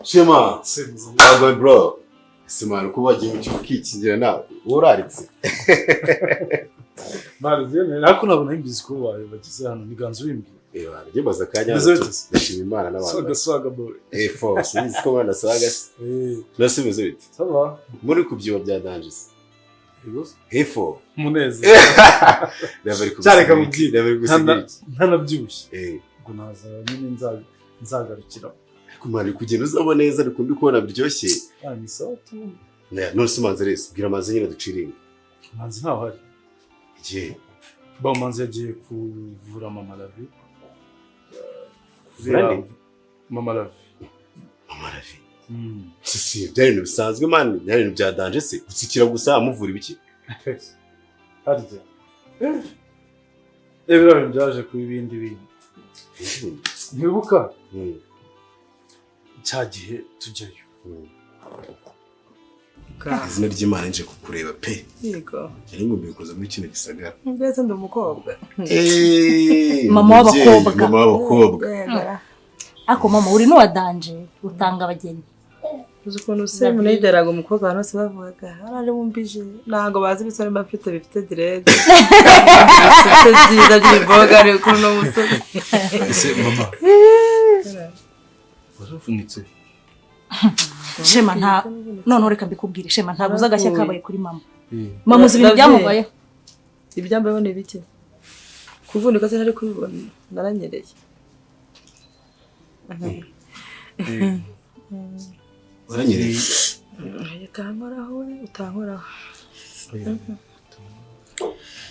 Shema. Good bro. Simana ko bagiye mu cyukikingira nawe. Uraritse. Barizene nako nabona imbizi ko bagize hano niganzo bimbye. Njye baza kanya ndashima Imana n'abantu. Swaga boy. Force nizi ko bana swaga. Nasibize bite. Saba. Muri kubyiba bya danges. Efo. Muneze. Never ku. Cyareka mubwira. Never gusigira. Ntanabyibushye. Ngo naza nyine nzagarukira. Kumari kugenda uzabo neza ariko ndi kubona biryoshye. Ni sawa tu. None simanze rese bwira amazi nyine duciringa. Manzi ntaho hari. Je. Ba manzi yagiye kuvura mama Lavi. Mama Lavi. Si byari bisanzwe man, byari bya danger se. Gutsikira gusa amuvura ibiki? Harya. Ebira byaje ku ibindi bintu. Ntibuka. Cyagihe tujyayo. Izina ry'Imana nje kukureba pe. Yego. Yari ngombe kuza muri kino gisagara. Mbese ndi umukobwa. Mama w'abakobwa. Mama w'abakobwa. Ako mama uri no wadanje utanga abageni. Uzi ukuntu se munideraga umukobwa hano se bavugaga arari mumbije ntago bazi bisore bafite bifite direde. Bifite divoga ari kuno musore. Ese mama. Warufunitse. Shema nta none reka mbikubwire Shema nta guza gashya kabaye kuri mama. Mama uzi ibintu byamubaye. Ibyambayeho ni bike. Kuvunika se ntari kubibona naranyereye. Uranyereye. Kankoraho utankoraho.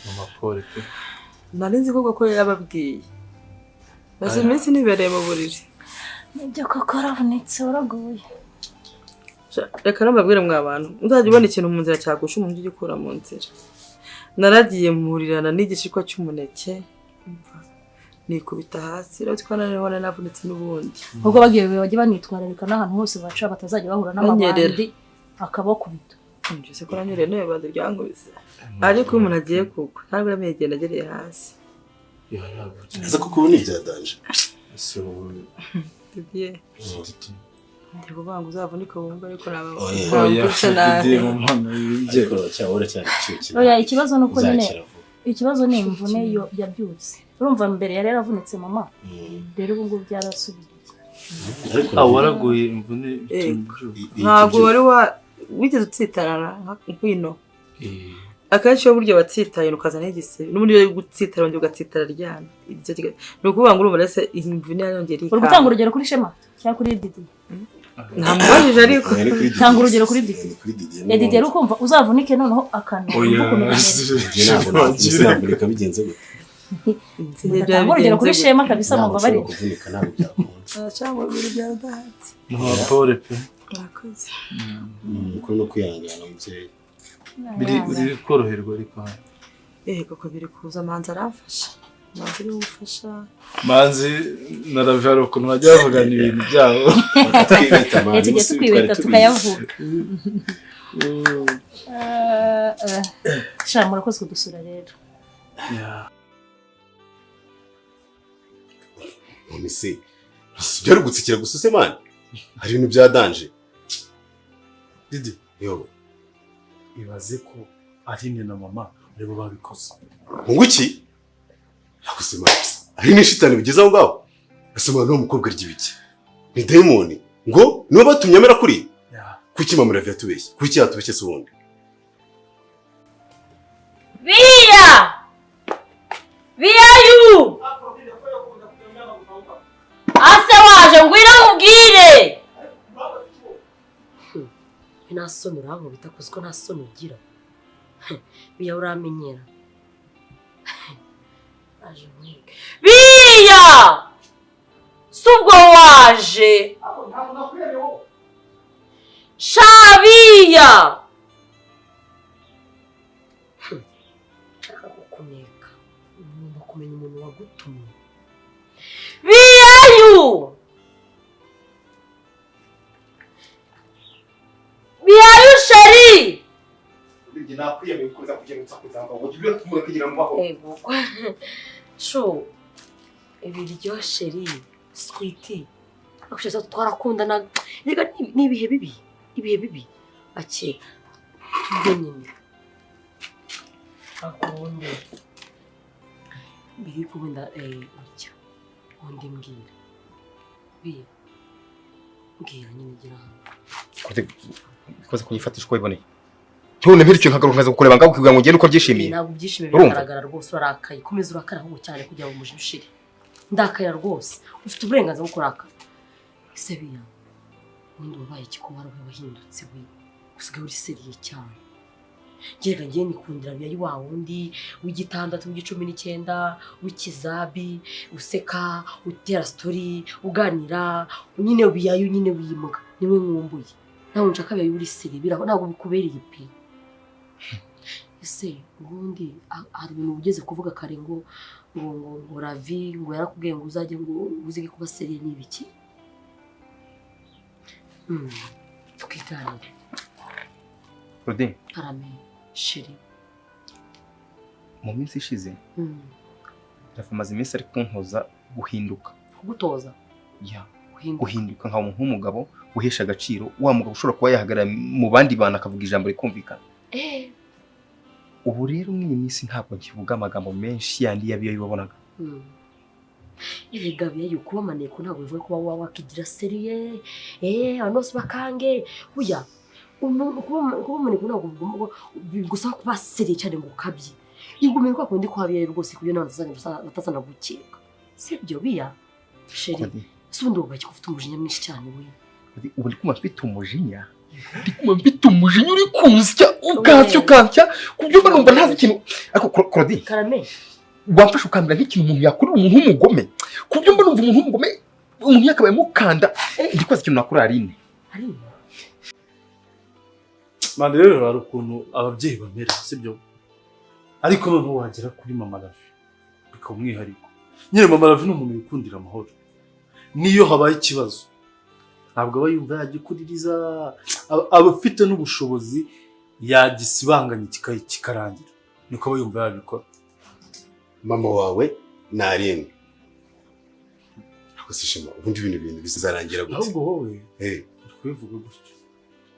Mama Paul pe. Narinzi ko yababwiye. Basi iminsi nibereye mu buriri. Nibyo koko ravunitse uraguye. Reka nababwire mwa abantu uzajya ubona ikintu mu nzira cyagusha umuntu ugikura mu nzira. Naragiye muhurirana n'igishikwa cy'umuneke. Nikubita hasi rero twana none navunitse n'ubundi. Ubwo bagiye banitwararika n'ahantu hose baca batazajya bahura n'amabandi akabakubita. Nje se ko nanyere nayo bandi byankubise. Ariko umuntu agiye kugwa ntabwo yamegenda agereye hasi. Ese kuko ni bya danger. So Bibiye. Ndiko banga uzavunika wumva ariko naba. Oya. Ndi mu mpano y'ibye. Cyahora cyane cyuki. Oya ikibazo nuko nyine. Ikibazo ni imvune yo yabyutse. Urumva mbere yari yaravunitse mama. Rero ubu ngubu byarasubiye. Waraguye imvune ntabwo wari wigeze utsitarana nk'ino. Akenshi yo buryo batsitaye ukazana igise n'ubundi yo gutsitara wongera ugatsitara ryana. Ni ukuvuga ngo urumva rese imvune yongera uri gutanga urugero kuri Shema cyangwa kuri Didi. Ntamubajije ariko tanga urugero kuri Didi. Didi rero ukumva uzavunike noneho akana. Ntabwo bigenze gute. Tanga urugero kuri Shema kabisa mu babari. Kuvunika ntabwo byakunda. Cyangwa biri byadahatse. Mama Paul pe. Murakoze. Kuko no kwihangana umubyeyi. Biri koroherwa ariko hano. Koko biri kuza manza arafasha. Manza ari gufasha. Manzi naravaro ukuntu bajya bavugana ibintu byabo. Tujye tukwibeta tukayavuga. Sha murakoze kudusura rero. Nonese byari gutsikira gusa se man. Hari ibintu bya danger. Didi Yo. ibaze ko ari ni na mama rebo babikoze. Nguki? Yakusema. Ari nishitani bigeze aho ngaho. Asema no mukobwa ry'ibiki. Ni demoni. Ngo niwe batumye amera kuri. Kuki mama Lavi yatubeshye? Kuki yatubeshye se ubundi? Viayu! Ase waje ngwira mubwire. Ina soni uraho bitakozwe nta soni ugira. Biya uramenyera. Aje mwike. Biya! Subwo waje. Shabiya! Chaka kukuneka. Ngomba kumenya umuntu wagutumye. Viayu! Viayu sheri! Ndi nakwiyeme kuza kugenutsa kuzanga ngo gibe tumura kugira ngo baho. Sho. Ibiryo sheri, sweetie. akushaza twarakundana rega ni ibihe bibi ake tubwe nyine akonde biri kubunda urya undi mbwira nyine gira koze kunyifatisha uko iboneye tubone bityo nkagaruka nkaza kukureba ngaho kugira ngo ugende uko byishimiye ntabwo byishimiye biragaragara rwose urakaye komeza urakara ahubwo cyane kugira ngo umuje ushire ndakaya rwose ufite uburenganzira bwo kurakara ese biya undi wabaye ikikomara wahindutse we usigaye uri seriye cyane Jega ngiye nikundira biya wa wundi w'igitandatu w'igi19 w'ikizabi useka utera story uganira nyine biyayo nyine wimuga niwe nkumbuye nawe nshaka biya uri seriye biraho ntabwo bikubereye pe ese ubundi hari ibintu ugeze kuvuga kare ngo ravi ngo yarakubwiye ngo uzajye ngo uzige kuba seriye n'ibiki tukiganira Rode Karame sheri mu minsi ishize ndafamaze iminsi ari kuntoza guhinduka kugutoza ya guhinduka nka umuntu w'umugabo uhesha agaciro wa mugabo ushobora kuba yahagarara mu bandi bantu akavuga ijambo rikumvikana ubu rero mw'iyi minsi ntabwo nkivuga amagambo menshi yandi yabiyo yibonaga Erega biya yuko bamaneko ntabwo bivuga kuba wakigira seriye anose bakange buya umuntu kuba maneko ntabwo bigusaba kuba seriye cyane ngo kabye igumye kwa kundi kwa biya rwose kubyo natazana gukeka sibyo biya sheri sundi ubaki kufite umujinya mwinshi cyane we ubu ndi kuma mfite umujinya uri kunsya ukansya kubyo numva ntazi ikintu ariko Claudie Karame wamfasha ukambira nk'ikintu umuntu yakurira umuntu w'umugome kubyo numva umuntu w'umugome umuntu yakabaye mukanda ndikoze ikintu nakura Aline mande rero hari ukuntu ababyeyi bamera sibyo ariko noneho wagera kuri mama Ravi bikaba umwihariko nyine mama Ravi ni umuntu wikundira amahoro niyo habaye ikibazo ntabwo aba yumva yagikuririza aba afite n'ubushobozi yagisibanganya kikarangira niko aba yumva yabikora mama wawe ni Aline ako sishima ubundi ibintu bizarangira gute ahubwo wowe twivuga gutyo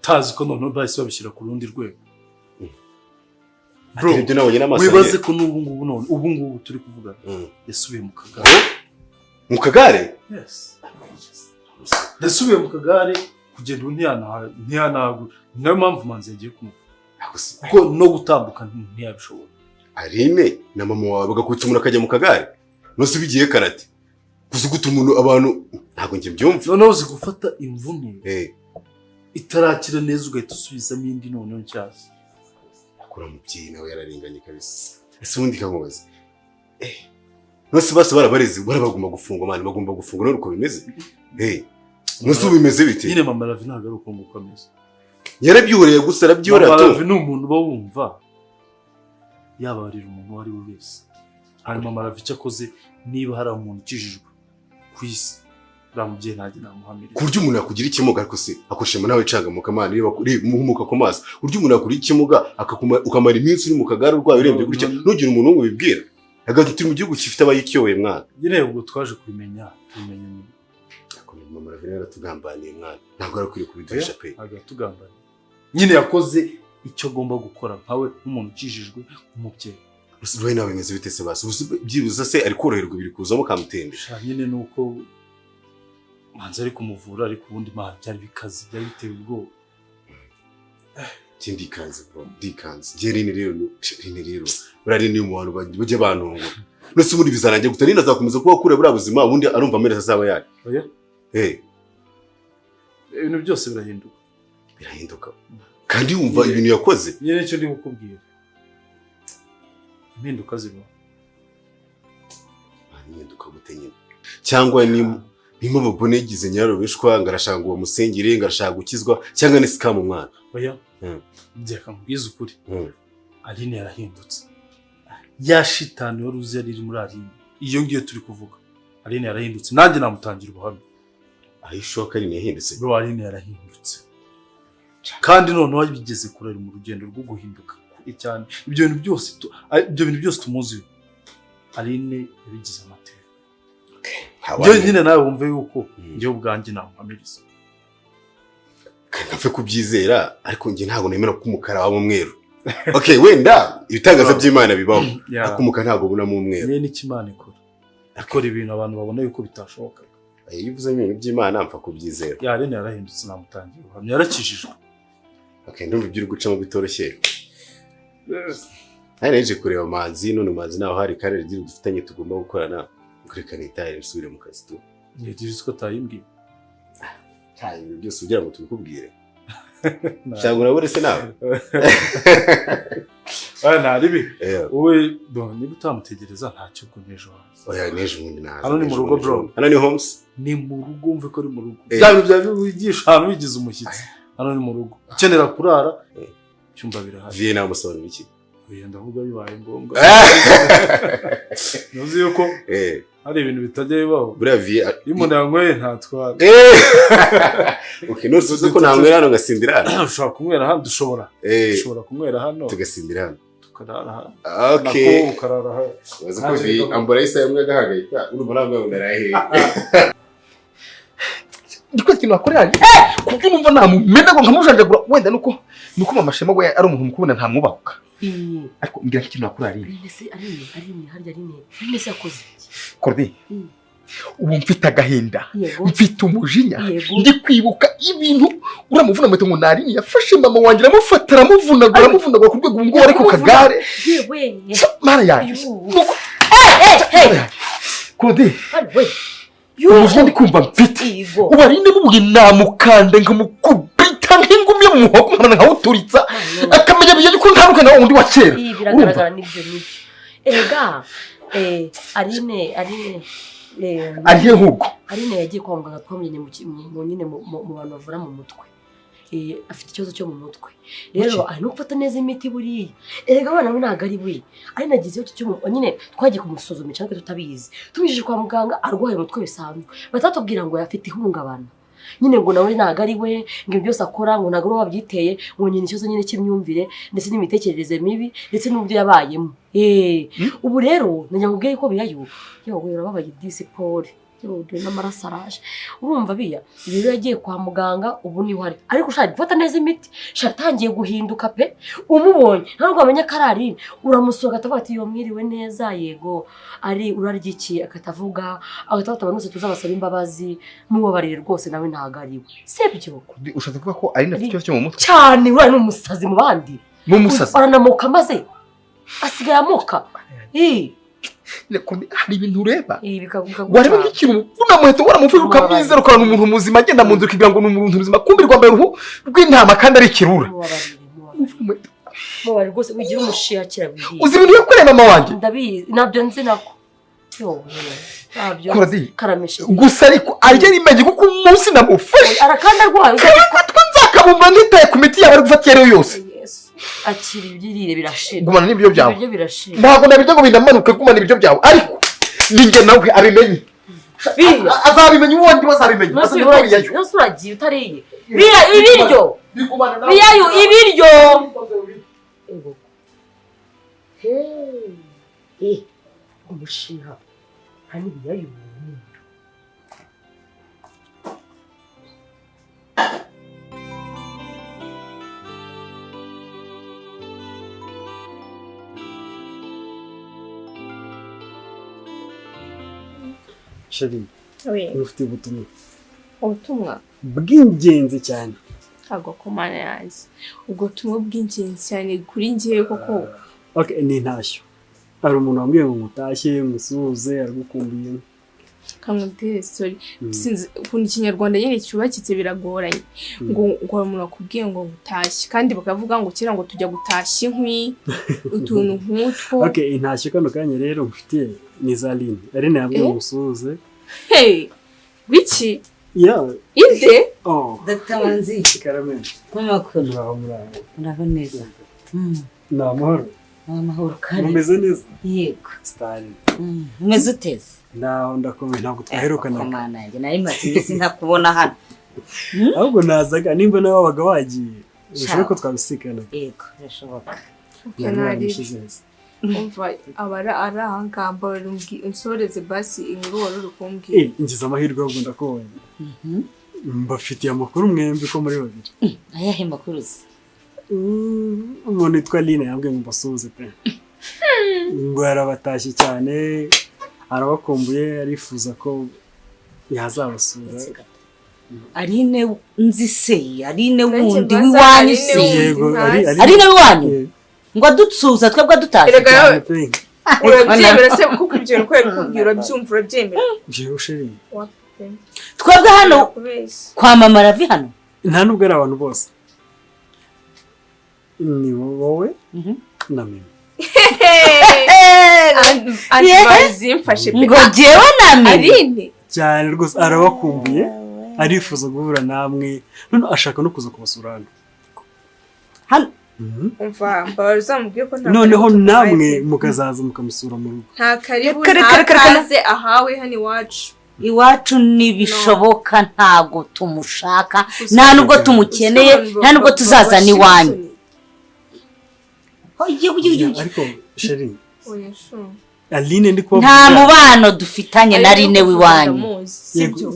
tazi ko noneho bahise babishyira ku rundi rwego bro ibyo nabonye n'amaso wibaze ko ubu ngubu turi kuvuga yasubiye mu kagare yes yasubiye mu kagare kugenda ntiyanagura niyo mpamvu manzi yagiye kumuva kuko no gutambuka ntiyabishobora Aline na mama wawe bagakubita umuntu akajya mu kagare nose bigiye karate kuzuguta umuntu abantu ntabwo ngiye byumva noneho uzi gufata imvune itarakira neza ugahita usubizamo indi noneho nshyashya akora umubyeyi nawe yararenganye kabisa ese ubundi kamubaza nose bose barabareze barabagomba gufungwa mani bagomba gufungwa none uko bimeze nose bimeze bite nyine mama Ravi ntabwo ari uko ngukomeza yarabyihoreye gusa arabyihoreye mama Ravi ni umuntu uba wumva yabarira umuntu uwo ari we wese hanyuma mama Ravi icyo akoze niba hari umuntu ukijijwe ku isi uriya mubyeyi ntajya namuhamiriza ku buryo umuntu yakugira ikimuga ariko se akoshema nawe cangamuka mani muhumuka ku maso buryo umuntu yakura ikimuga ukamara iminsi uri mu kagare urwaye urembye gutya ntugire umuntu ngo ubibwira hagati turi mu gihugu gifite abayikiyoboye mwana nyine ubwo twaje kubimenya nyine mama Ravi yaratugambaniye mwana ntabwo arakwiye kubiduhisha pe agatugambaniye nyine yakoze icyo agomba gukora nkawe nk'umuntu ukijijwe umubyeyi Rusibe nawe bimeze bite se basi byibuza se ari koroherwa biri kuzamo kamutende nyine nuko manzi ari kumuvura ariko ubundi byari bikaze byari biteye ubwoba ndikanze bro ndikanze Aline rero burari ni umuntu bajye bantungo nose ubundi bizarangiye guta Aline azakomeza kuba kure bura buzima ubundi arumva amera azaba yari oya ibintu byose birahinduka kandi wumva ibintu yakoze nyine nicyo ndi gukubwira impinduka ziba impinduka gute nyine cyangwa nimo babone yigize nyarubishwa ngarashaka ngo musengire ngarashaka gukizwa cyangwa ni scam umwana oya byeka mbwiza ukuri Aline yarahindutse yashitani wari uzi yari muri Aline iyo ngiyo turi kuvuga Aline yarahindutse nanjye namutangira ubuhamya ayishoka Aline yahindutse bro Aline yarahindutse kandi noneho wabigeze kurari mu rugendo rwo guhinduka cyane ibyo bintu byose tumuzi Aline yabigize amateka njyewe nyine nawe wumve yuko njyewe ubwanjye namuhamiriza ntapfe kubyizera ariko njye ntabwo nemera ko umukara waba umweru. Okay, wenda ibitangaza by'Imana bibaho ariko umukara ntabwo ubonamo umweru. Niye n'ikimana ikora ibintu abantu babona yuko bitashoboka. Iyo uvuze ibintu by'Imana mpfa kubyizera. Rene yarahindutse namutangiye uhamya yarakijijwe. Okay, ndumva ibyo uri gucamo bitoroshye. Naje kureba Manzi none Manzi naho hari kare rigira dufitanye tugomba gukorana kurekana itaye risubire mu kazi tu. Yagize ko tayimbwiye. Cyane byose ugira ngo tubikubwire. Cyangwa urabure se nawe. Naribi. Wowe niba utamutegereza ntacyo kunejo haza. Oya nejo ubundi naza. Hano ni mu rugo bro. Hano ni homes. Ni mu rugo umve ko ari mu rugo. Bya wigisha hano bigize umushyitsi. Hano ni mu rugo. Ukenera kurara cyumba birahari. Vie na musoro iki? Oya ndavuga bibaye ngombwa. Nuzi yuko hari ibintu bitajya bibaho. Buriya vie iyo umuntu yanyweye ntatwara. Okay, nusuze ko nanywera hano ngasindira hano. Ushobora kunywera hano dushobora. Dushobora kunywera hano. Tugasindira hano. Tukarara hano. Okay. Ukarara hano. Waza ko vie ambura isa yamwe agahagayika. Urumva nabwo ndarahe. Ndiko kintu akorera. Kuko numva namumena ngo nkamujanjagura wenda nuko mama Shema we ari umuntu mukubona nta mwubahuka. Ariko mbira ikintu akorera ari. Arine harya Rine se yakoze iki? Korbi. Ubu mfite agahinda. Mfite umujinya. Ndi kwibuka ibintu uramuvuna mweto ngo Narine yafashe mama wanjye aramufata aramuvunagura ku rwego ngo ari ku kagare. Yewe. Mara yaje. Korbi. Umujinya ndi kumva mfite. Ubarinde mubuye namukande nkamukubita nk'ingumye mu muhogo nkana nkawuturitsa akamenya biye ko ntaruka nawo undi wa kera. Biragaragara nibyo. Ega Arine ariye hugo. Arine yagiye kwa muganga twamenye mu nyine mu bantu bavura mu mutwe. Afite ikibazo cyo mu mutwe. Rero ari no gufata neza imiti buriya. Erega abana we ntago ari we. Ari nagize cyo nyine twagiye kumusuzuma cyangwa tutabizi. Tumijije kwa muganga arwaye umutwe bisanzwe. Batatubwira ngo yafite ihungabana. Nyine ngo nawe ntago ari we, ngo byose akora ngo ntago wabyiteye, ngo nyine ikibazo nyine cy'imyumvire ndetse n'imitekerereze mibi ndetse n'ubyo yabayemo. Ubu rero nanyakubwiye ko biyayo. Yowe urababaye disipore. N'amaraso araje urumva biya rero yagiye kwa muganga ubu ni wari ariko ushaka gufata neza imiti shatangiye guhinduka pe umubonye ntabwo amenya karari uramusoga atavuga ati yo mwiriwe neza yego ari uraryikiye akatavuga agatata abantu tuzabasaba imbabazi mubabarire rwose nawe ntago ari we sebyo ushaka kuvuga ko ari nafite ikibazo cyo mu mutwe cyane uri n'umusazi mu bandi n'umusazi aranamuka maze asigaye amuka hari ibintu ureba wareba nk'ikintu unamuheto waramuvuye ukamwizera ukabona umuntu muzima agenda mu nzu ukigira ngo ni umuntu muzima kumbi rwambaye uruhu rw'intama kandi ari ikirura mubari rwose wigira umushiya kirabihiye uzi ibintu yakoreye mama wanjye ndabizi nabyo nzi nako karamishe gusa ariko arya rimenye kuko umunsi namufashe arakanda rwayo ko nzakabumba ntitaye ku miti yawe ari gufata iyo yose akiri ibyirire birashira gumana n'ibyo byawe ntabwo nabijya ngo binamanuke gumana ibyo byawe ariko ninjye nawe abimenye azabimenye ubundi bazabimenya nose uragiye utariye ibiryo biyayo ibiryo umushiha hani biyayo Sheri, ufite ubutumwa bw'ingenzi cyane. Ntabwo komana yanjye. Ubwo butumwa bw'ingenzi cyane kuri njyewe koko. Okay, ni ntashyo. Hari umuntu wambwiye ngo mutashye, musuhuze, aragukumbuye. Kamubwire sorry. Sinzi ukuntu ikinyarwanda nyine cyubakitse biragoranye. Ngo umuntu akubwiye ngo mutashye kandi bakavuga ngo kira ngo tujya gutashya inkwi utuntu nk'utwo. Okay, intashyo kano kanya rero mfitiye ni Zaline. Arine yabwiye musuhuze. Hey! Biki? Yeah. Inde? Oh. Dr. Manzi. Karame. Mwamakuru. Muraho neza. Na amahoro. Amahoro kare. Mumeze neza? Yego. Style. Umeze uteze? Naho ndakomeye ntabwo twaherukana. Komana yanjye nari maze iminsi ntakubona hano. Ahubwo nazaga nimba nawe wabaga wagiye. Ushobora ko twabisikana. Yego, birashoboka. umva abara arahangamba unsoreze basi inkuru wari uri kumbwira ngize amahirwe yo ndakubonye mbafitiye amakuru mwembi ko muri babiri ayahe makuru se umuntu witwa Lina yambwiye ngo mbasuhuze pe ngo yarabatashye cyane arabakumbuye arifuza ko yazabasura Aline nzi se Aline wundi wiwanyu se yego Aline wiwanyu ngo adutsuza twebwe dutaje urabyemera se kuko ibyo ukwera kubwira byumva urabyemera jewe sheri twebwe hano kwa mama Ravi hano nta nubwo ari abantu bose ni wowe na mimi bazimfashe pe ngo jewe na mimi Aline cyane rwose arabakumbuye arifuza guhura namwe none ashaka no kuza kubasura hano umva mbaza mubwiye ko noneho namwe mukazaza mukamusura mu rugo nta karibu ntakaze ahawe hano iwacu nibishoboka ntago tumushaka nta nubwo tumukeneye nta nubwo tuzazana iwanyu ariko sheri Aline ndi kuba nta mubano dufitanye na Aline wiwanyu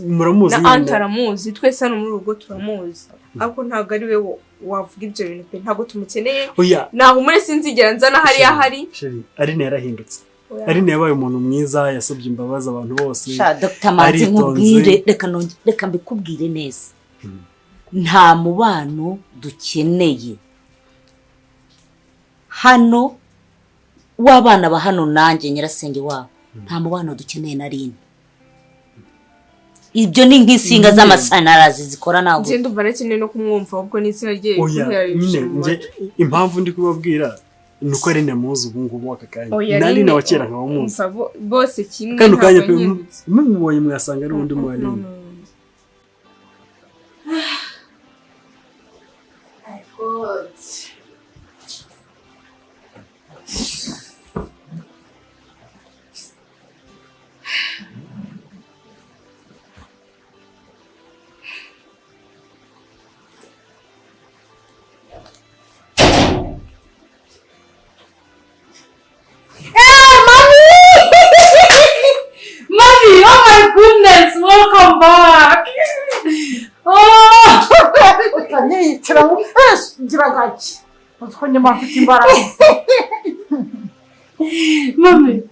muramuzi na antaramuzi twese hano muri rugo turamuzi ariko ntago ari we wavuga ibyo bintu pe ntago tumukeneye naho umure sinzigera nzana hari ahari sheri Aline yarahindutse Aline yabaye umuntu mwiza yasabye imbabazi abantu bose sha Dr. Manzi nkubwire reka mbikubwire neza nta mubano dukeneye hano w'abana ba hano nanjye nyirasenge wabo nta mubano dukeneye na Aline ibyo ni nk'insinga z'amashanyarazi zikora nago nje ndumva nakeneye no kumwumva ubwo n'itsina rye nje impamvu ndi kubabwira nuko Aline muzi ubu ngubu aka kanya nari na wakera nka umuzi bose kimwe kandi ukanya pe mubonye mwasanga ari undi mu Aline Welcome back. Oh, Mommy.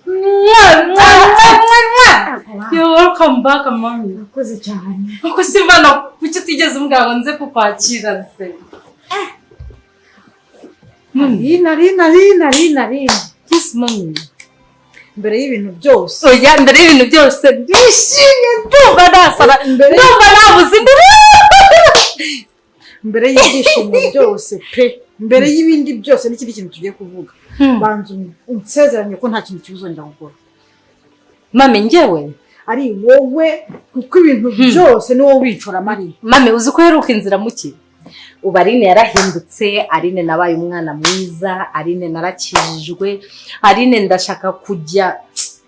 You're welcome back, mommy. Nakoze cyane. Uko simbana kuki tigeze umugabo nze kukwakira se. Nari. Yes, mommy. Mbere y'ibintu byose. Oya, mbere y'ibintu byose ndishimye ndumva nasara. Ndumva nabuze ndire. Mbere y'ibyishimo byose pe. Mbere y'ibindi byose n'ikindi kintu tugiye kuvuga. Banzu unsezeranye ko nta kintu kibuzongera gukora. Mame njyewe ari wowe kuko ibintu byose ni wowe wicora mari. Mame uzi ko heruka inzira muki? Ubu Aline yarahindutse, Aline nabaye umwana mwiza, Aline narakijijwe, Aline ndashaka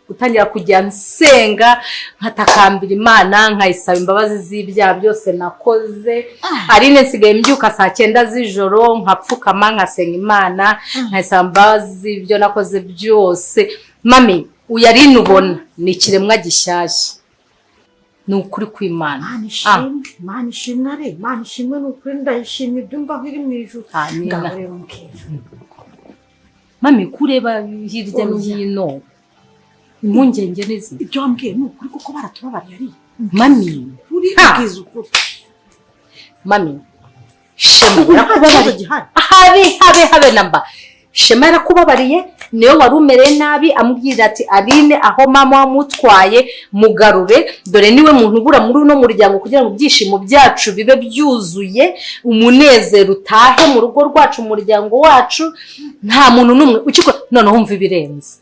gutangira kujya nsenga nkatakambira Imana nkayisaba imbabazi z'ibyaha byose nakoze. Aline nsigaye mbyuka saa 9 z'ijoro nkapfukama nkasenga Imana nkayisaba imbabazi z'ibyo nakoze byose. Mami uyarini ubona ni ikiremwa gishyashya ni ukuri kw'Imana. Mana ishimwe n'ukuri ndayishimye byumva biri mu ijuru. Mami kureba hirya no hino impungenge neza ibyo wambwiye ni ukuri kuko baratubabariye ari mami uri bwiza ukuri. Mami Shema yarakubabariye habe namba Shema yarakubabariye niyo warumereye nabi amubwira ati Aline aho mama wamutwaye mugarure dore niwe muntu ubura muri uno muryango kugira ngo byishimo byacu bibe byuzuye umunezero utahe mu rugo rwacu umuryango wacu nta muntu numwe ukiko none humva ibirenze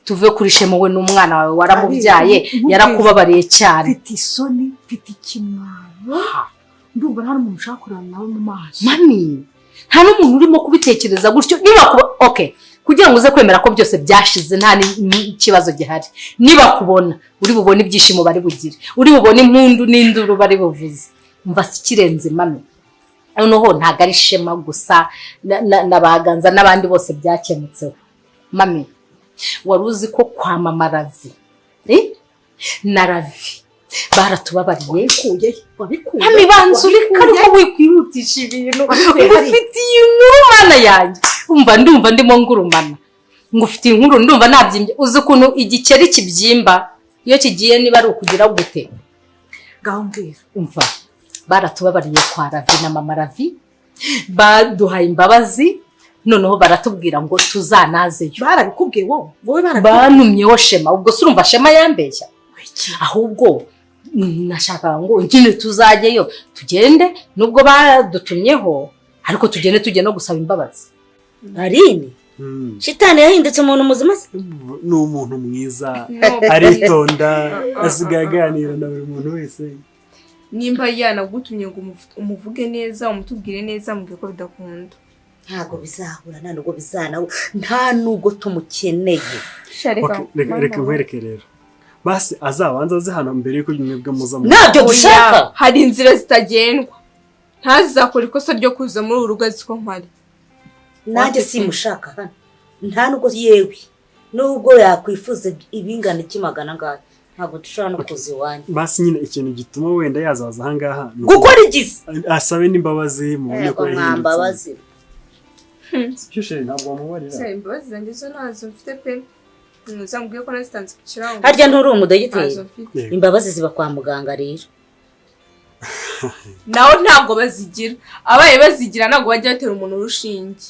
tuve kuri Shema we n'umwana wawe waramubyaye yarakubabariye cyane. Mfite isoni mfite ikimwaro ndumva nta muntu ushaka kurana nawe mu maso. Mami nta n'umuntu urimo kubitekereza gutyo niba kuba okay kugira ngo uze kwemera ko byose byashize nta n'ikibazo gihari. Niba kubona uri bubone ibyishimo bari bugire uri bubone impundu n'induru bari buvuze umva sikirenze mami. Noneho ntago ari Shema gusa nabaganza n'abandi bose byakemutseho. Mami wari uzi ko kwa mama Ravi na Ravi baratubabariye wabikuye amibanza ureka ariko wikwihutisha ibintu ngufitiye inkuru mana yanjye ndumva ndimo ngurumana ngufitiye inkuru ndumva nabyimbye uzi ukuntu igikeri kibyimba iyo kigiye niba ari ukugira gute ngaho mbwira umva baratubabariye kwa Ravi na mama Ravi baduhaye imbabazi noneho baratubwira ngo tuzanazeyo barabikubwiye wowe banumyeho Shema ubwo se urumva Shema yambeshya ahubwo nashaka ngo nyine tuzajyeyo tugende nubwo badutumyeho ariko tugende no gusaba imbabazi Aline shitani yahindutse umuntu muzima ni umuntu mwiza aritonda asigaye aganira na buri muntu wese nimba yanagutumye ngo umuvuge neza umutubwire neza mubwiye ko bidakunda ntago bizahura nubwo bizanaho nta nubwo tumukeneye reka nkwereke rero basi azabanza aze hano mbere yuko mwebwe muza nabyo dushaka hari inzira zitagendwa ntazakora ikosa ryo kuza muri urugo aziko mpari nanjye simushaka hano nta nubwo yewe nubwo yakwifuza ibingana kimagana ngaho ntabwo dushobora no kuza iwanyu basi nyine ikintu gituma wenda yazaza aha ngaha gukora igize asabe n'imbabazi mubone ko yahindutse cyushe ntabwo wamubarira imbabazi zanjye zo ntazo mfite pe ntuzambwiye ko nazitanze ku kirango harya nturi umudogiteri imbabazi ziba kwa muganga rero naho ntabwo bazigira abaye bazigira ntabwo bajya batera umuntu urushinge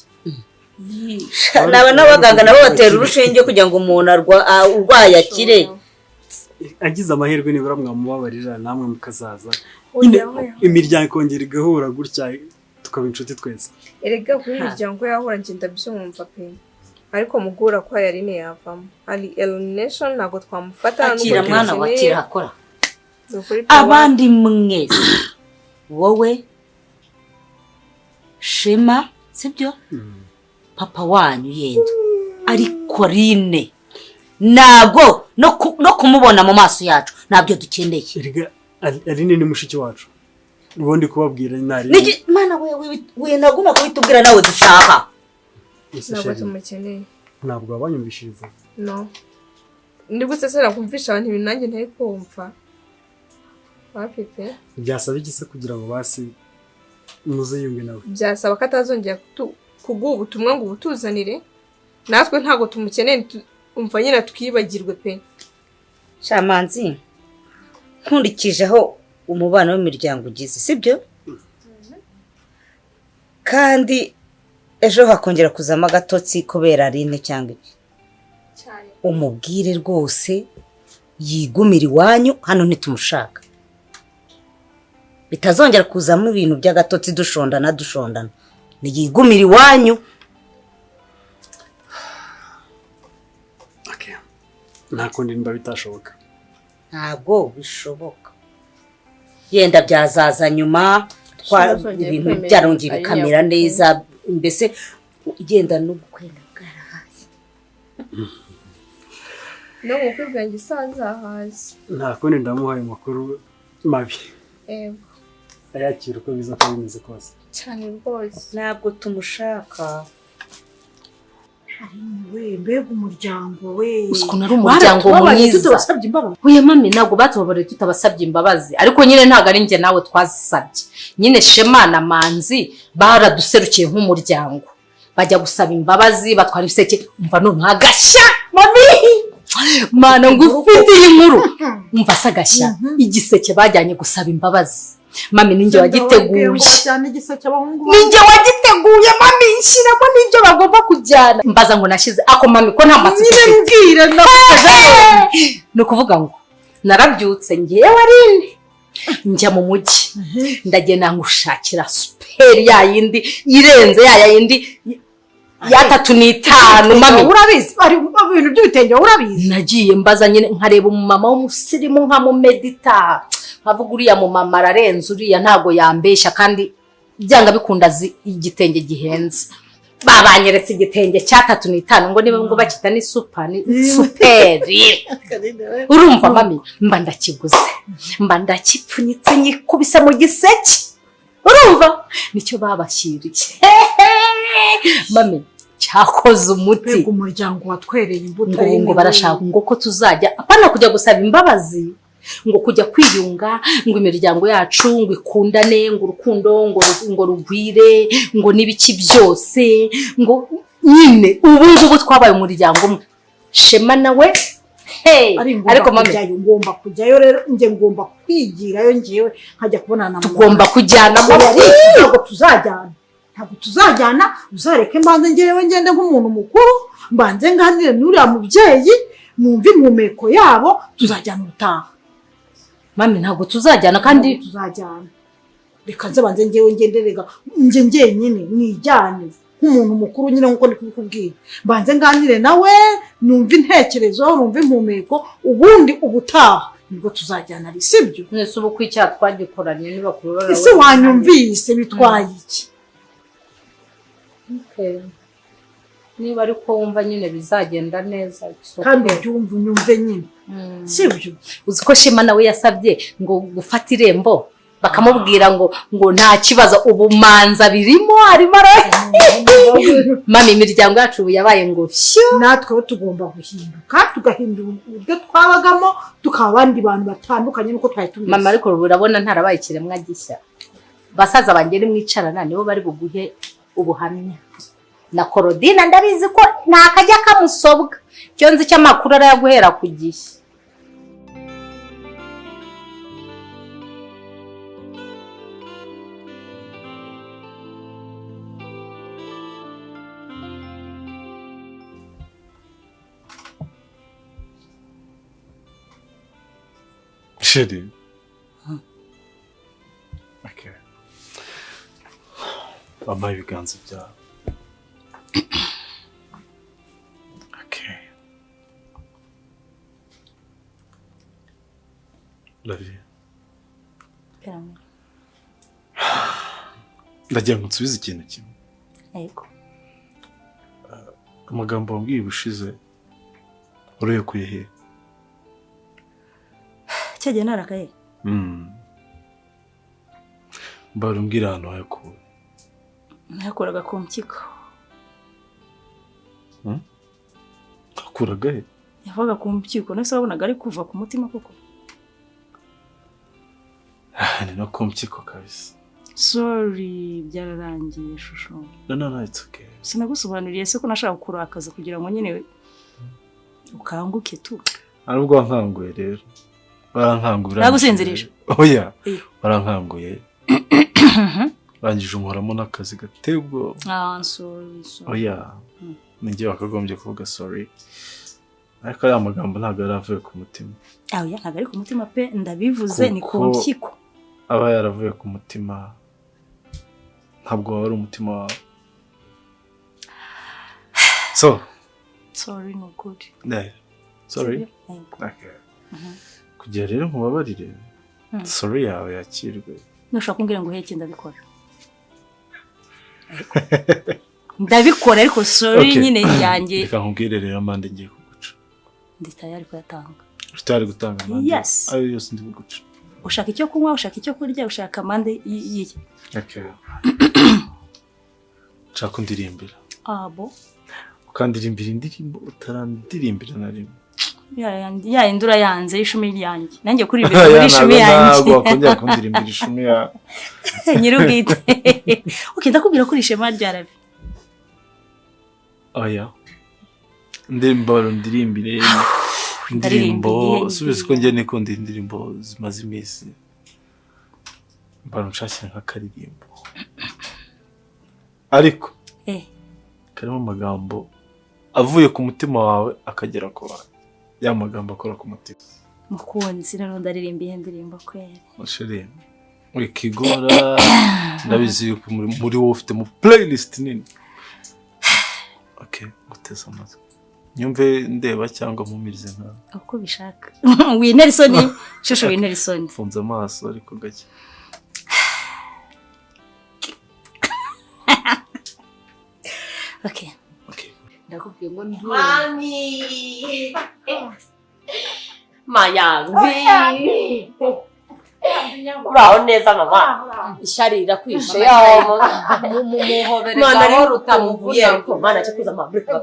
n'abaganga nabo batera urushinge kugira ngo umuntu urwaye akire agize amahirwe nibura mwamubabarira namwe mukazaza imiryango ikongera igahura gutya tukaba inshuti twese erega kuri imiryango yahura ngenda byumva pe ariko mugura ko Aline yavamo ari elimination ntabwo twamufata akira mwana wakira akora abandi mwese wowe Shema sibyo papa wanyu yenda ariko Aline ntabwo no kumubona mu maso yacu ntabyo dukeneye erega Aline ni mushiki wacu ubundi kubabwira nari mana we naguma kubitubwira nawe dushaka ntabwo tumukeneye ntabwo abanyumvishiriza no ndi gusesera kumvisha abantu ibintu nanjye ntari kumva bafite byasaba igise kugira ngo basi muze yumve nawe byasaba ko atazongera kuguha ubutumwa ngo ubutuzanire natwe ntabwo tumukeneye umva nyine twibagirwe pe Shamanzi nkundikijeho umubano w'imiryango ugize sibyo kandi ejo hakongera kuzama agatotsi kubera Aline cyangwa iki umubwire rwose yigumira iwanyu hano ntitumushaka bitazongera kuzamo ibintu by'agatotsi dushondana niyigumira iwanyu nta kundi nimba bitashoboka ntabwo bishoboka yenda byazaza nyuma ibintu byarongera bikamera neza mbese ugenda no gukwenda bwarahazi no mukuru bwanjye isanze ahazi nta kundi ndamuhaye amakuru mabi yego ayakira uko biza ko bimeze kose cyane rwose ntabwo tumushaka we mbega umuryango we ukuntu ari umuryango mwiza uye mami ntabwo batubabarire tutabasabye imbabazi ariko nyine ntabwo ari njye nawe twazisabye nyine Shema na Manzi baraduserukiye nk'umuryango bajya gusaba imbabazi batwara ibiseke umva none agashya mami mana ngufitiye inkuru umva sagashya igiseke bajyanye gusaba imbabazi mami ninjye wagiteguye ninjye wagiteguye mami nshiramo n'ibyo bagomba kujyana mbaza ngo nashize ako mami ko nta matsiko mbwira no kuvuga ngo narabyutse ngiye Aline njya mu mujyi ndagenda ngushakira super yayindi irenze yayindi ya 3 mami urabizi ari ibintu by'ubitenge urabizi nagiye mbaza nyine nkareba umumama w'umusirimu nka mu medita nkavuga uriya mumama ararenze uriya ntago yambesha kandi byanga bikunda igitenge gihenze babanyeretse igitenge cya 3 ngo niba ngo bakita ni superi urumva mami mba ndakiguze mba ndakipfunyitse nyikubise mu giseke urumva nicyo babashyiriye mami cyakoze umuti mbega umuryango watwereye imbuto ngo barashaka ngo ko tuzajya apana kujya gusaba imbabazi ngo kujya kwiyunga ngo imiryango yacu ngo ikundane ngo urukundo ngo rugwire ngo n'ibiki byose ngo nyine ubu ngubu twabaye umuryango umwe Shema nawe ariko mama ngomba kujyayo rero nge ngomba kwigirayo ngewe nkajya kubonana na mama tugomba kujyana ntabwo tuzajyana uzareke mbanze ngewe ngende nk'umuntu mukuru mbanze nganire n'uriya mubyeyi numva impumeko yabo tuzajyana ubutaha mami ntabwo tuzajyana kandi tuzajyana reka nze banze ngewe ngenderega nge ngenyine nijyane nk'umuntu mukuru nyine nkuko ndi kubikubwira mbanze nganire nawe numva intekerezo numva impumeko ubundi ubutaha nibwo tuzajyana ari sibyo nese ubu kw'icyaha twagikoranye niba kurora ese wanyumvise bitwaye iki niba ariko wumva nyine bizagenda neza kandi byumva unyumve nyine sibyo uzi ko Shema nawe yasabye ngo gufata irembo bakamubwira ngo nta kibazo ubumanza birimo arimo mami imiryango yacu ubu yabaye ngo natwe tugomba guhinduka tugahindura uburyo twabagamo tukaba abandi bantu batandukanye nuko twari tumeze mama ariko urabona ntarabaye ikiremwa gishya basaza bangere mwicarana nibo bari buguhe ubuhamya na Korodina ndabizi ko ntakajya kamusobwa cyo nzi cy'amakuru arayaguhera ku gihe Chérie. Okay. Wampaye ibiganza byawe. Okay. Lavie. Ndagira ngo nsubize ikintu kimwe. Yego. Amagambo wambwiye ubushize urekuye he? Cyagiye narakaye. Barumbwira ahantu hakuwe. Nakoraga ku mpyiko. Akuraga he? Yavaga ku mpyiko nese wabonaga ari kuva ku mutima koko. Ni no ku mpyiko kabisa. Sorry byararangiye shusho. No, it's okay. Sinagusobanuriye se ko nashaka kurakaza kugira ngo nyine ukanguke tu. Arubwo wankanguye rero. Barankangura. Nagusinzirije. Oya. Barankanguye. Bangije umuramo n'akazi gatebwo. Sorry. Oya. Ninjye wakagombye kuvuga sorry. Ariko aya magambo ntabwo yaravuye ku mutima. Oya, ntabwo ari ku mutima pe ndabivuze ni ku mpyiko. Aba yaravuye ku mutima. Ntabwo wari umutima wawe. Sorry no good. Sorry. Okay. Kugira rero nkubabarire. Sorry yawe yakirwe. Nushaka kumbwira ngo heke ndabikora. Ndabikora ariko sorry nyine yanjye. Reka nkubwire rero amande ngiye kuguca. Ndi tayari kuyatanga. Utari gutanga amande. Yes. Ayo yose ndi kuguca. Ushaka icyo kunywa, ushaka icyo kurya, ushaka amande yiye. Okay. Nshaka undirimbira. Bo. Ukandirimbira indirimbo utarandirimbira na rimwe. Ya indura yanze ishumi ryanjye. Nanjye kuri imbere muri ishumi yanjye. Ntabwo akongera kundirimbira ishumi ya. Nyirubwite. Okay, ndakubwira kuri Shema ryarabi. Oya. Ndirimbire. Indirimbo subize ko njye nikunda indirimbo zimaze iminsi. Nshashye nk'akaririmbo. Ariko karimo amagambo avuye ku mutima wawe akagera ku wawe. Ya magambo akora ku mutima. Mukunzi rero ndaririmba indirimbo kwere. Ushire. Wikigora ndabizi muri wowe ufite mu playlist nini. Okay, guteza amazi. Nyumve ndeba cyangwa mumirize nka. Uko bishaka. Winersoni, shusho Winersoni. Funza amaso ariko gake. Okay. Ndakubwiye ngo mami. Mayangu. uraho neza mama ishari rirakwishe mumuhobere gaho rutamuvuye ariko mana cyakuza amaburika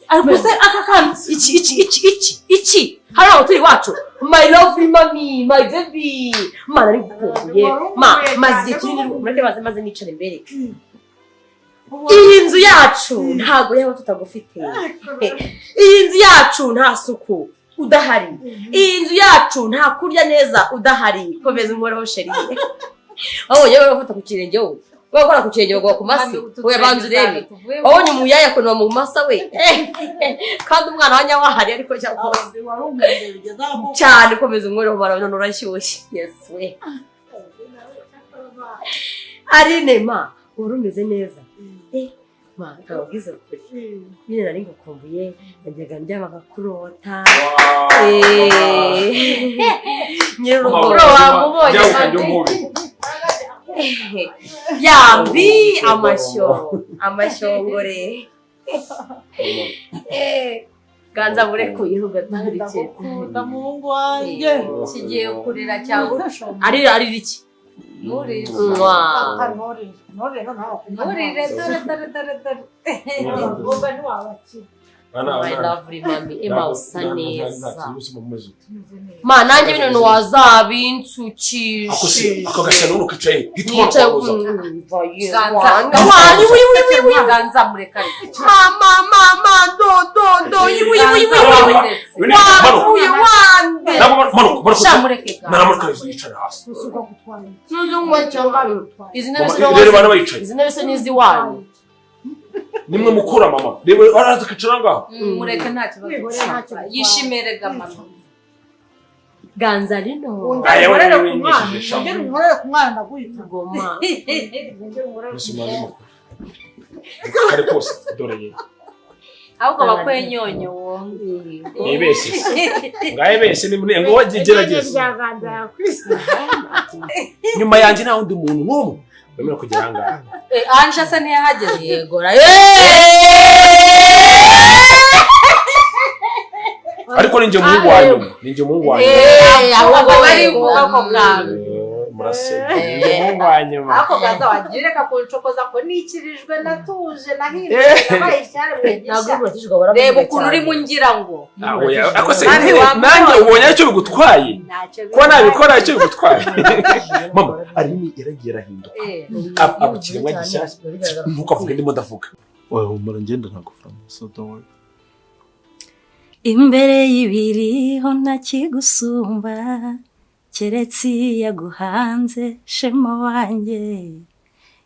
ariko se aka kantu iki hari aho turi wacu my lovely mommy my baby mana ari gukumbuye maze kinini mureke maze nicare imbere iyi nzu yacu ntago yaba tutagufite iyi nzu yacu nta suku udahari iyi nzu yacu nta kurya neza udahari komeza umuhoreho sheri wabonye bafata ku kirenge wowe bakora ku kirenge bagwa ku masi wowe banza urebe wabonye umuyaya kunwa mu masa we kandi umwana wa nyawahari ariko cyane komeza umuhoreho barabona urashyushye yes we Arine ma urumeze neza ma kabwiza kuri nyine nari ngukumbuye najyaga ndyama ngakurota nyine urukuro wamubonye yambi amashongore ganza burekuye ugatandikira muhungu wanjye kigiye kurira cyangwa ari iki nturire my lovely mami Emma usa neza ma nanjye bino ntiwazabinsukishe ako gashyano nukicaye ganza mureka mama do izi ntebe se n'izi wanyu nimwe mukura mama reba araza kicara ngaho mureke nta kibazo yishimere gamama ganza rino nkorere ku mwana ndaguhita goma kare kose dore ye ahubwo bakwenyonyo wonge nibese ngaye bese ni ngo wagigerageza nyuma yanjye nta wundi muntu n'umwe bamera kugira ngaho Anja se ntiyahageze yegora ariko ninjye umuhungu wanyu ahubwo bari vuga ko bwawe murase ninjye umuhungu wanyu ako gaza wagireka kuncokoza ko nikirijwe natuje nahirwe nabaye cyane mwigisha reba ukuntu uri mu ngira ngo ako se nanjye ubonye icyo bigutwaye ko nabikora icyo bigutwaye mama Arine yaragiye arahinduka abukiremwa gishyashya ntukavuge ndimo ndavuga wowe humura ngenda ntagufana so don't worry imbere y'ibiriho ntakigusumba keretse yaguhanze shema wanjye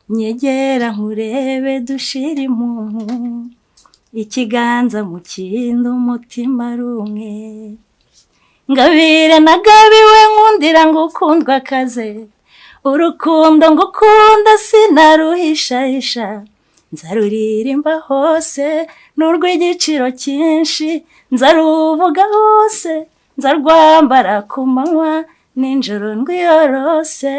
nyegera nkurebe dushira impumu ikiganza mu kindi umutima rumwe ngabire nagabiwe nkundira ngo ukundwa kaze urukundo ngukunda sinaruhishahisha nzaruririmba hose n'urw'igiciro cyinshi nzaruvuga hose nzarwambara ku manywa ninjoro ndwiyorose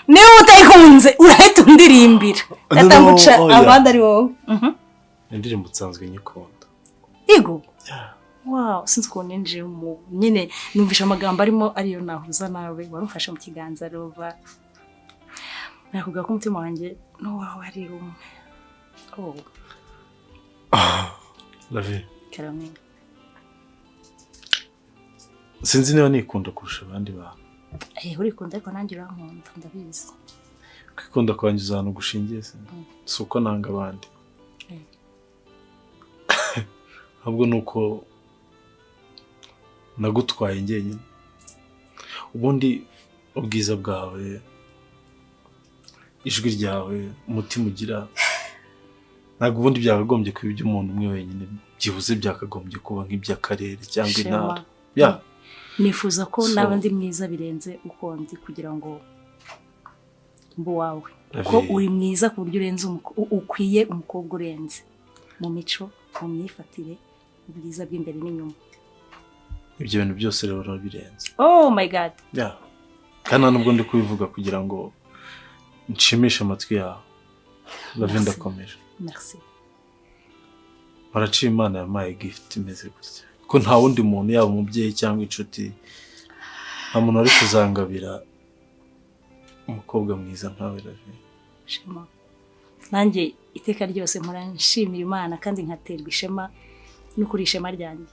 niba utayikunze urahita undirimbira ndatambuca abandi ari wowe indirimbo nsanzwe nyikunda Igo wow sinzi ko ninje mu nyine numvisha amagambo arimo ariyo nahuza nawe warumfashe mu kiganza rova nakuga ko umutima wanjye no wawe ari umwe Lavi karame sinzi niba nikunda kurusha abandi bantu urikunda ariko nanjye urankunda ndabizi kwikunda kwangiza ahantu gushingiye si uko nanga abandi ahubwo nuko nagutwaye njyenyine ubundi ubwiza bwawe ijwi ryawe umutima ugira ntabwo ubundi byakagombye kuba iby'umuntu umwe wenyine byibuze byakagombye kuba nk'iby'akarere cyangwa intara nifuza ko n'abandi mwiza birenze uko ndi kugira ngo mbu wawe ko uri mwiza ku buryo urenze ukwiye umukobwa urenze mu mico mu myifatire ubwiza bw'imbere n'inyuma ibyo bintu byose rero birenze oh my god kandi nubwo ndi kubivuga kugira ngo nshimishe amatwi yawe Lavi ndakomeje merci baraciye Imana yampaye gift imeze gutya ko nta wundi muntu yaba umubyeyi cyangwa inshuti nta muntu ari kuzangabira umukobwa mwiza nkawe Ravi. Shema nanjye iteka ryose mpora nshimira Imana kandi nkaterwa ishema no kuri ishema ryanjye.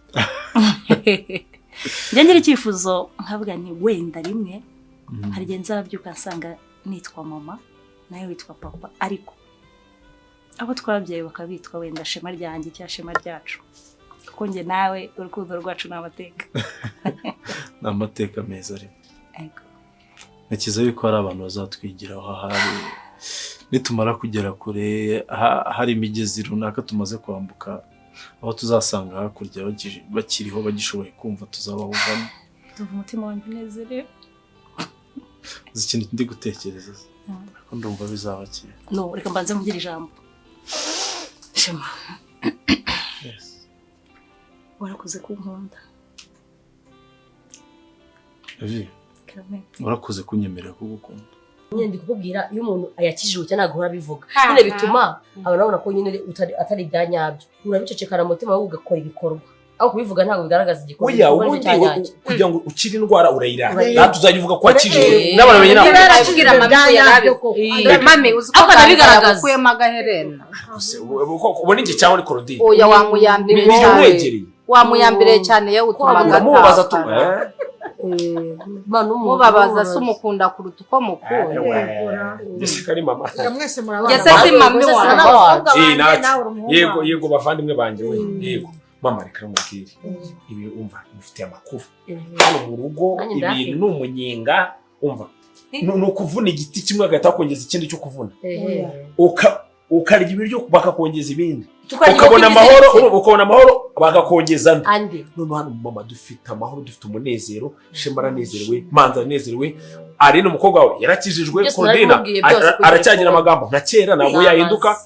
Njye ngira icyifuzo nkavuga ni wenda rimwe hari igihe nzabyuka nsanga nitwa mama nawe witwa papa ariko abo twabyaye bakabitwa wenda shema ryanjye cyangwa shema ryacu kuko njye nawe urukundo rwacu ni amateka. Ni amateka meza ariko nakiza yuko hari abantu bazatwigiraho hari nitumara kugera kure hari imigezi runaka tumaze kwambuka aho tuzasanga hakurya bakiriho bagishoboye kumva tuzabahuvamo. Tuva umutima wanjye unezerewe. Uzi ikintu ndi gutekereza ko ndumva bizaba kera. No reka mbanze mugire ijambo. Shema. Yes. Warakoze kunkunda. Ravi. Warakoze kunyemerera kugukunda. Nyine ndi kukubwira iyo umuntu ayakijije cyane ntabwo urabivuga. Nyine bituma abantu babona ko nyine atari ibyanyabyo. Urabicecekana mutima wawe ugakora ibikorwa. Aho kubivuga ntabwo bigaragaza igikorwa. Oya ubundi kugira ngo ukire indwara urayira. Natuzajya uvuga ko wakijije. N'abantu bamenye nawe. Arashikira mami yarabi. Mami uzuko nabigaragaza. Kuyema gaherena. Ubona iki cyawe ni Claudine. Oya wamuyambire cyane. Wamuyambire cyane yo utuma mubaza tu. Mubabaza se umukunda kuruta uko mukunda. Jessica ni mama. Mwese murabana. Yese si mami wawe. Yego bavandimwe banjye we. Yego. Mama reka mubwire. Ibi umva mufite amakuru. Hano mu rugo ibintu n'umunyenga umva. Nukuvuna igiti kimwe agahita kongeza ikindi cyo kuvuna. Ukarya ibiryo bakakongeza ibindi. Ukabona amahoro bakakongeza andi. None hano mama dufite amahoro dufite umunezero Shema aranezerewe Manza aranezerewe ari n'umukobwa we yarakijijwe Claudine aracyagira amagambo nka kera ntabwo yahinduka.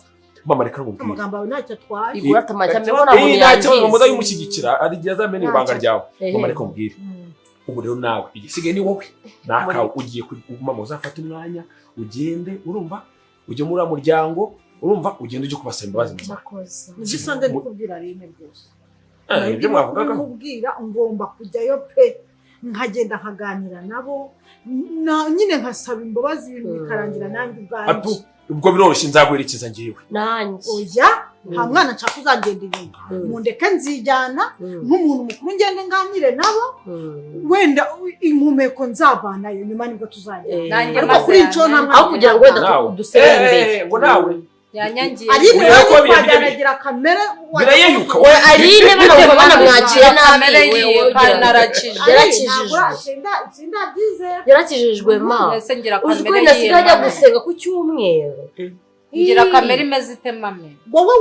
Mama reka ngubwire amagambo yawe ntacyo atwaye igura tamajya mbona mu yanjye mudayi mushyigikira ari gihe azamenye ibanga ryawe. Mama reka ngubwire ubu rero nawe igisigaye ni wowe nakawe ugiye mama uzafata umwanya ugende urumva ujye muri muryango urumva ugenda ujye kubasaba imbabazi mama. Ngisande ndikubwira rimwe rwose. Ibyo mwavugaga nkubwira ngomba kujyayo pe nkagenda nkaganira nabo nyine nkasaba imbabazi ibintu bikarangira nanjye ubwanjye. Ubwo biroroshye nzaguherekeza ngiyewe. Nanjye. Oya nta mwana nshaka uzagenda inyuma. Mundeke nzijyana nk'umuntu mukuru ngende nganire nabo wenda impumeko nzabanayo nyuma nibwo tuzajya. Ariko kuri ico nta mwana aho kugira ngo wenda dusembere ngo nawe yanyangiye Arine kwajyanagira kamera birayeyuka Arine bana banamwakiye kamera yiwe kandi yarakijijwe ma uzi ko nasigaye ajya gusenga ku cyumweru ngira kamera imeze itemame wowe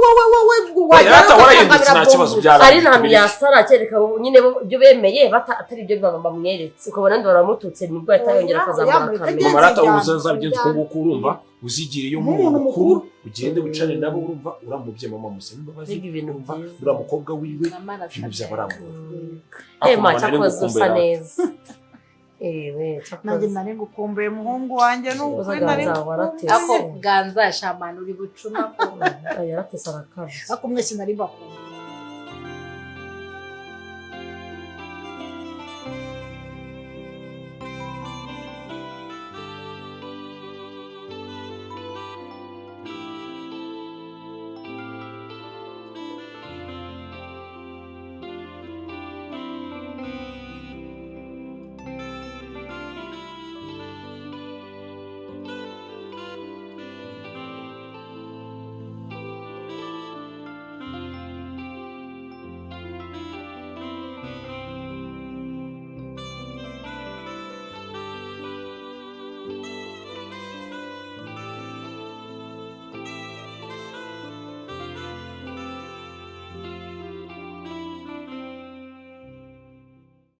ari nta yasara kereka nyine ibyo bemeye atari ibyo bamweretse ukabona ndi baramututse nibwo yatayongera akazamura kamera mama rata uzaza byo twunguka urumva uzigire yo mu mukuru ugende wicane nabo urumva uramubye mama musemba bazi ibintu umva ura mukobwa wiwe ibintu by'abaramu ma cyakoze usa neza nanjye nari ngukumbuye muhungu wanjye n'ubwo nari ako ganza shamana uri bucuna yaratese arakara ako mwese nari bakunda